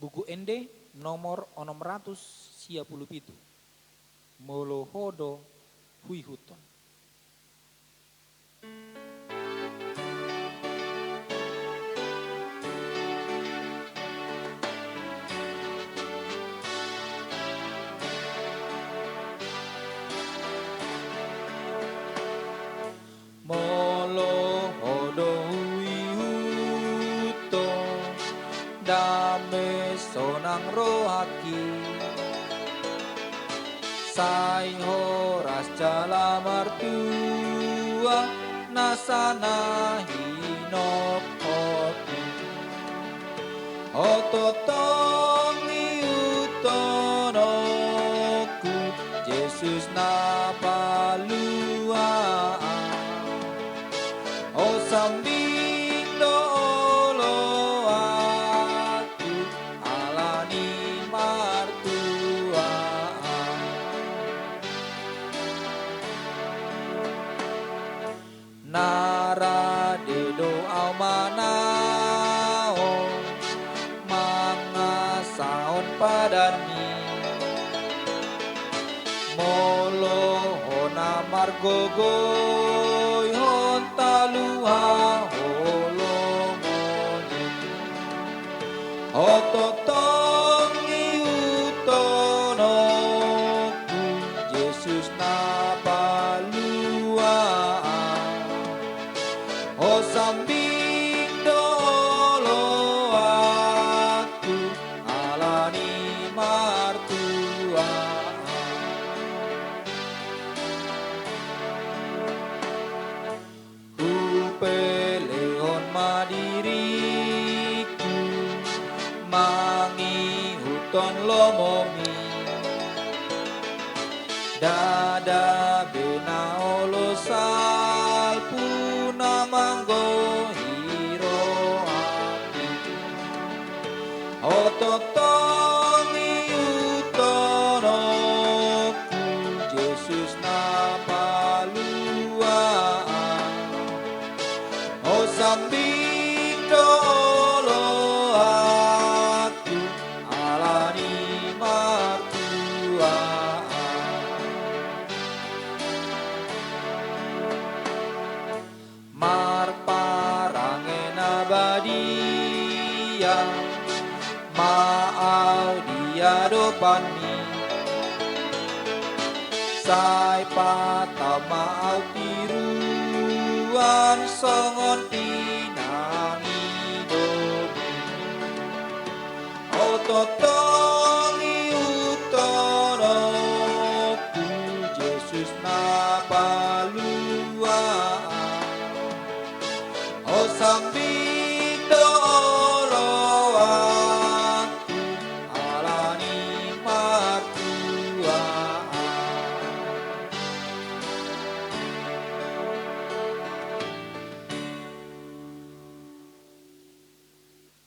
Buku Ende nomor 657. Molohodo Huihuton. Molohodo Huihuton dame sonang rohaki sai horas jala martua nasana hinop hoki ototong liutonoku Yesus na palua o sambing dolo aku alani martua nara dedo au manao mangasaon padani molo hona margogoy hon taluha holomoni ototong iutonoku Yesus na palua o sambing dolo aku alani martua Hupelehon madiriku mangi huton lomomi dada benaolo salpuna manggo hiro api ototong iutonoku Yesus na palua o sambing dolo aku alani martua marparangen abadia maau dia dopani sai patau maau tiruan songon tinangi domi ototong iutonoku Yesus na